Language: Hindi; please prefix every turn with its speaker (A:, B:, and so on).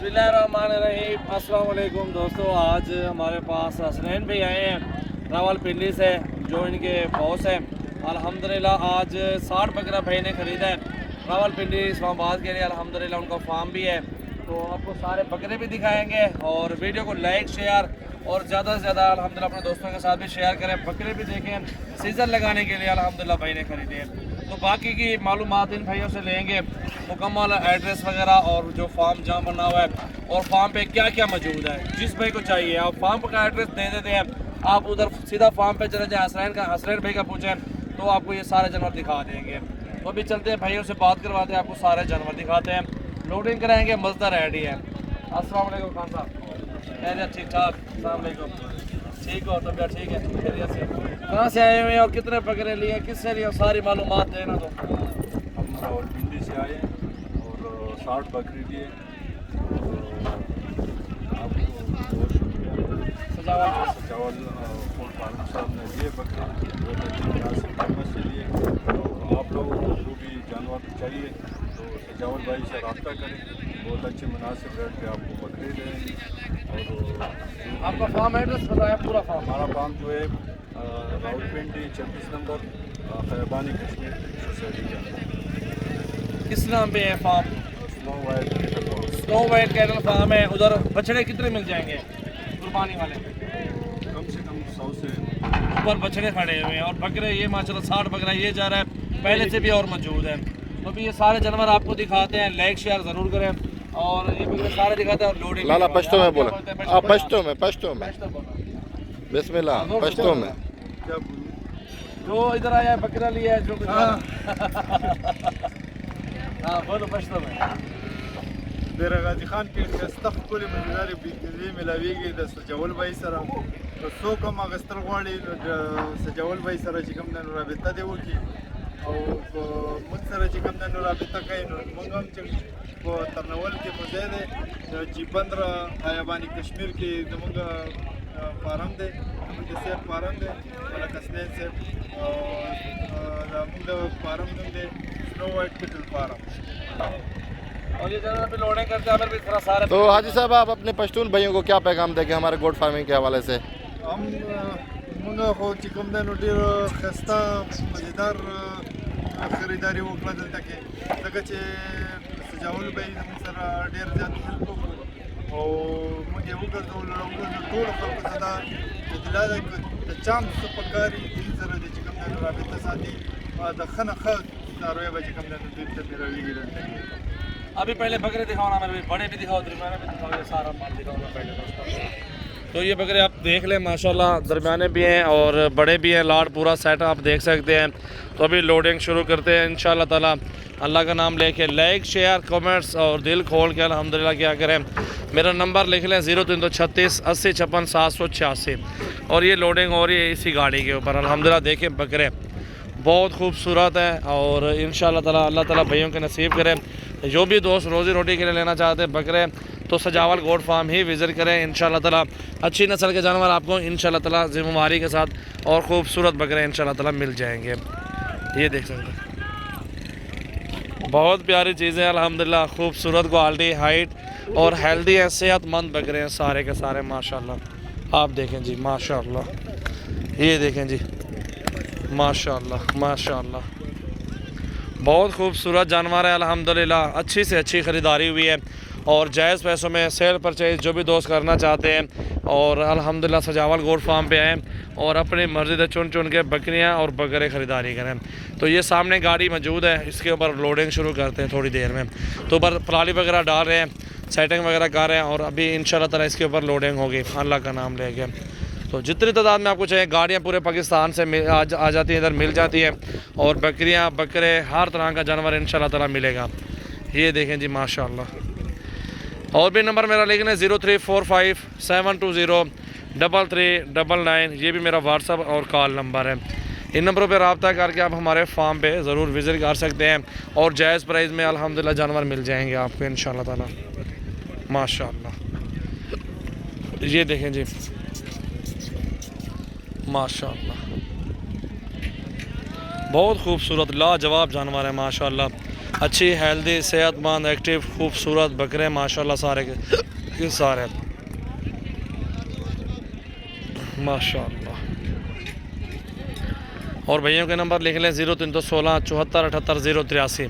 A: बिस्मिल्लाहिर्रहमानिर्रहीम। अस्सलाम वालेकुम दोस्तों, आज हमारे पास हसनैन भाई आए हैं रावलपिंडी से, जो इनके बॉस हैं। अल्हम्दुलिल्लाह आज 60 बकरा भाई ने ख़रीदा है रावलपिंडी इस्लामाबाद के लिए। अल्हम्दुलिल्लाह उनका फार्म भी है, तो आपको सारे बकरे भी दिखाएंगे और वीडियो को लाइक शेयर और ज़्यादा से ज़्यादा अल्हम्दुलिल्लाह अपने दोस्तों के साथ भी शेयर करें। बकरे भी देखें, सीज़न लगाने के लिए अल्हम्दुलिल्लाह भाई ने ख़रीदे हैं। तो बाकी की मालूमात इन भाइयों से लेंगे, मुकम्मल एड्रेस वगैरह और जो फार्म जहाँ बना हुआ है और फार्म पे क्या क्या मौजूद है। जिस भाई को चाहिए आप फार्म का एड्रेस दे देते हैं, आप उधर सीधा फार्म पे चले जाएँ, हसनैन भाई का पूछें तो आपको ये सारे जानवर दिखा देंगे। तो अभी चलते हैं, भाइयों से बात करवाते हैं, आपको सारे जानवर दिखाते हैं, लोडिंग कराएंगे, मज़ेदार रेडी है। अस्सलाम वालेकुम खान साहब, ठीक ठाक? अस्सलाम वालेकुम, ठीक हो? तबियत ठीक है? खैरियत से? कहाँ से आए हुए हैं और कितने बकरे लिए, किससे लिए, सारी मालूमात देना। तो
B: हम रावलपिंडी से आए और 60 बकरी लिए। आपको बहुत शुक्रिया। सजावल फूड फार्म साहब ने दिए बकरे, बहुत अच्छी मुनासिब कीमत से लिए। तो आप लोगों को जो भी जानवर चाहिए तो सजावल भाई से रब्ता करें, बहुत अच्छे मुनासिब रेट पे आपको बकरे देंगे। और
A: आपका फार्म एड्रेस बताया पूरा फार्म?
B: हमारा फार्म जो है रावलपिंडी 26 नंबर खैबानी कश्मीर सोसाइटी के अंदर।
A: किस नाम पे है farm?
B: Snow white
A: snow white cattle farm है। उधर बछड़े कितने मिल जाएंगे कुर्बानी वाले?
B: कम से कम 100 से
A: ऊपर बछड़े खड़े हुए हैं और बकरे ये माशाल्लाह 60 बकरा ये जा रहा है, पहले से भी और मौजूद है। तो अभी ये सारे जानवर आपको दिखाते हैं, लाइक शेयर ज़रूर करें और ये बकरे सारे दिखाते हैं। और लोडिंग
C: लाला पश्तो में बोला, आप पश्तो में बिस्मिल्लाह पश्तो में
B: क्या
A: जो इधर आया है बकरा लिया है जो हाँ बोलो पश्तो में।
B: मेरा गाजी खान के खस्तख कोली मजदारी बिजली मिलावीगी द सजावल भाई सरा तो सो कम अगस्तर गवाड़ी सजावल भाई सरा चिकम न राबिता देवो की और मुझ सरा चिकम न राबिता कई मंगम च को तरनवल के मुजाहिद जी 15 खयाबानी कश्मीर के मंगा फार्म दे मुझे से फार्म दे वाला कसने से और मुझे फार्म दे स्नो वाइट कैटल फार्म।
A: और ये जानवर भी लोडिंग करते हैं भी थोड़ा सारे।
C: तो हाजी साहब, आप अपने पश्तून भाइयों को क्या पैगाम देंगे हमारे गोट फार्मिंग के हवाले से?
B: हम मंगा हो चिकम दे नोटिर खस्ता मजेदार खरीदारी वकला दलता के तकचे सजावल भाई सर डेर जात हेल्प और मुझे उगर तो टोल खल्क सदा दिलादा चांद सुपकारी दिन सर दे चिकम दे राबिता साथी दखन ख सारोए बजे चिकम दे दिन से मेरा वीडियो।
A: अभी पहले बकरे दिखाओ ना, मेरे बड़े भी दिखाओ, दरमियाने भी दिखाओ, ये सारा माल दिखाओ ना पहले दोस्तों। तो ये बकरे आप देख लें माशाल्लाह, दरमियाने भी हैं और बड़े भी हैं, लाड पूरा सेट आप देख सकते हैं। तो अभी लोडिंग शुरू करते हैं इंशाल्लाह ताला, अल्लाह का नाम लेके। लाइक शेयर कमेंट्स और दिल खोल के अल्हम्दुलिल्लाह क्या करें। मेरा नंबर लिख लें 0336 80 56 786 और ये लोडिंग हो रही है इसी गाड़ी के ऊपर। अल्हम्दुलिल्लाह देखें बकरे बहुत खूबसूरत है और इंशाल्लाह ताला अल्लाह ताला भाइयों के नसीब करें। जो भी दोस्त रोज़ी रोटी के लिए लेना चाहते हैं बकरे तो सजावल गोट फार्म ही विज़िट करें। इंशाल्लाह ताला अच्छी नस्ल के जानवर आपको इंशाल्लाह ताला ज़िम्मेवारी के साथ और ख़ूबसूरत बकरे इंशाल्लाह ताला मिल जाएंगे। ये देख सकते हैं, बहुत प्यारी चीज़ें अल्हम्दुलिल्लाह, खूबसूरत क्वालिटी, हाइट और हेल्दी है, सेहतमंद बकरे हैं सारे के सारे माशाल्लाह। आप देखें जी माशाल्लाह, ये देखें जी माशाल्लाह माशाल्लाह, बहुत खूबसूरत जानवर है अल्हम्दुलिल्लाह। अच्छी से अच्छी ख़रीदारी हुई है और जायज़ पैसों में सेल परचेज जो भी दोस्त करना चाहते हैं और अल्हम्दुलिल्लाह सजावल गोट फार्म पे आएँ और अपनी मर्ज़ी से चुन चुन के बकरियाँ और बकरे ख़रीदारी करें। तो ये सामने गाड़ी मौजूद है, इसके ऊपर लोडिंग शुरू करते हैं थोड़ी देर में। तो ऊपर पराली वगैरह डाल रहे हैं, सेटिंग वगैरह कर रहे हैं और अभी इंशाल्लाह ताला इसके ऊपर लोडिंग होगी अल्लाह का नाम लेके। तो जितनी तादाद में आपको चाहिए, गाड़ियाँ पूरे पाकिस्तान से आ जाती हैं, इधर मिल जाती हैं और बकरियाँ बकरे हर तरह का जानवर इंशाल्लाह ताला मिलेगा। ये देखें जी माशाल्लाह। और भी नंबर मेरा लिखना है 0345 720 3399, ये भी मेरा व्हाट्सअप और कॉल नंबर है। इन नंबरों पर रब्ता करके आप हमारे फार्म पे ज़रूर विज़िट कर सकते हैं और जायज़ प्राइस में अल्हम्दुलिल्लाह जानवर मिल जाएंगे आपको इंशाल्लाह ताला माशाल्लाह। ये देखें जी माशाल्लाह, बहुत खूबसूरत लाजवाब जानवर है माशाल्लाह। अच्छी हेल्दी सेहतमंद एक्टिव खूबसूरत बकरे माशाल्लाह सारे के सारे माशाल्लाह। और भैया के नंबर लिख लें 0316 74 78 083।